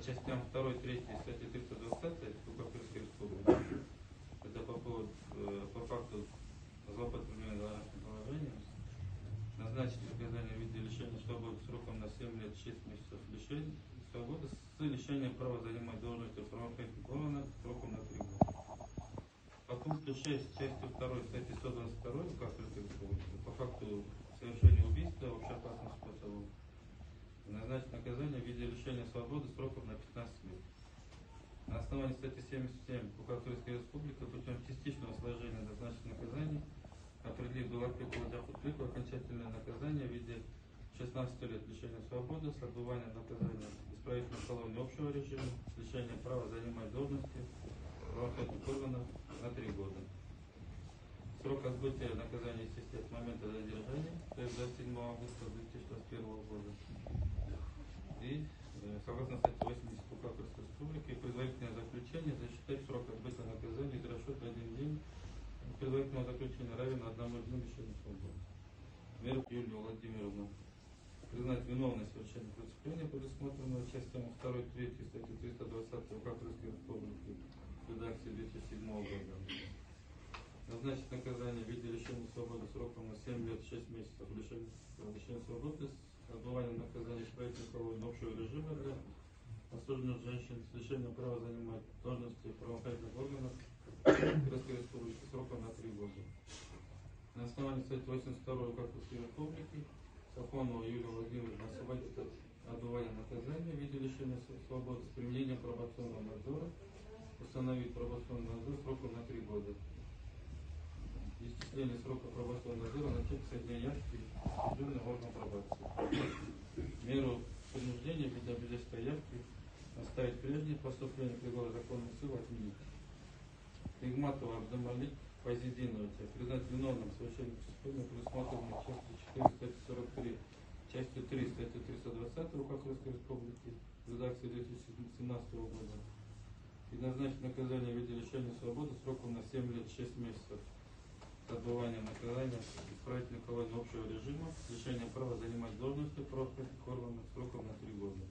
частям 2, 3 статьи 320 УК Крымской Республики. Это по факту злоупотребления должностным положением. Назначить наказание в виде лишения свободы сроком на 7 лет 6 месяцев лишения свободы с лишением права занимать должность в правоохранительных органах сроком на 3 года. По пункту 6 части 2 статьи 122 УК Крымской Республики по факту совершения убийства общеопасным способом назначить наказание в виде лишения свободы сроком на 15 лет. На основании статьи 77 УК Крымской Республики путем частичного сложения назначенных наказаний определить окончательное наказание в виде 16 лет лишения свободы с отбыванием наказания исправительной колонии общего режима с лишением права занимать должности правоохранительных органов на 3 года. Срок отбытия наказания естественно с момента задержания, то есть 27 августа 2021 года. И согласно статье 80 УК Крымской Республики предварительное заключение засчитать срок отбытия наказания из расчета 1 день предварительного заключения равен 1 дню лишения свободы. Меру Юлию Владимировну признать виновной в совершении преступления, предусмотренного частями 2, 3 статьи 320 УК Крымской Республики в редакции 2007 года. Назначить наказание в виде лишения свободы сроком на 7 лет 6 месяцев лишения свободы с отбыванием наказания исправительной колонии общего режима для осужденных женщин с лишением права занимать должности правоохранительных органов Крымской Республики сроком на 3 года. На основании статьи 82 УК Крымской Республики Сафонову Юлию Владимировну освободить от отбывания наказания в виде лишения свободы с применением пробационного надзора, установить пробационный надзор сроком на 3 года. Исчисление срока пробационного надзора начать со дня явки осужденный орган пробации. Меру принуждения в виде обязательства явки оставить прежнее, поступление приговора законной силы отменить. Игматова Абдамалик Фазидиновича признать виновным в совершении преступления, предусмотренного частью 4 статьи 43, частью 3 статьи 320 УК Крымской Республики в редакции 2017 года. И назначить наказание в виде лишения свободы сроком на 7 лет 6 месяцев с отбыванием наказания исправительной колонии общего режима с лишением права занимать должности правоохранительных органов сроком на 3 года.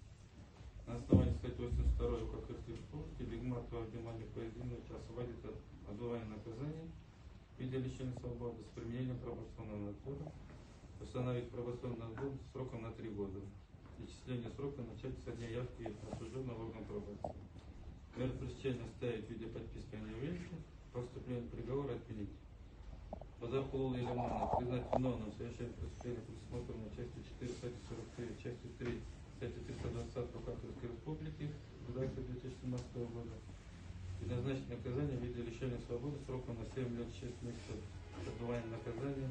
На основании статьи 82 УК Крымской Республики Бигматова Абдамалик Фазидиновича освободить от отбывания наказания в виде лишения свободы с применением пробационного надзора, установить пробационный надзор сроком на 3 года. Исчисление срока начать со дня явки осужденного органа пробации. Меру пресечения ставить в виде подписки о невыезде, поступление приговора отменить. Базаркулова Илимана признать виновным в совершении преступления, предусмотренного частью 4 статьи 43, частью 3 статьи 320 УК Крымской Республики в редакции 2017 года. И назначить наказание в виде лишения свободы сроком на 7 лет 6 месяцев с отбыванием наказания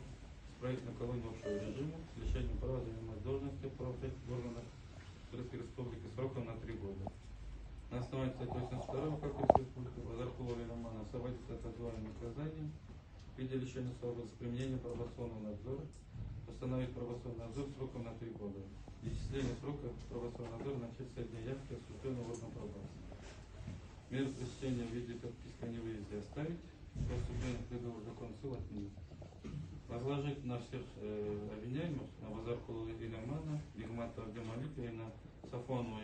исправительной колонии общего режима с лишением права занимать должности в правоохранительных органах Крымской Республики сроком на 3 года. На основании статьи 82 УК Крымской Республики Базаркулова Илимана освободить от отбывания наказания в виде лишения свободы с применением пробационного надзора, установить пробационный надзор сроком на 3 года. Исчисление срока пробационного надзора начать со дня явки осужденного органа пробации. Меру пресечения в виде подписки о невыезде оставить, поступление приговора законной силы отменить. Возложить на всех обвиняемых, на Базаркулова Илимана, Бигматова Абдамалика и на Сафонову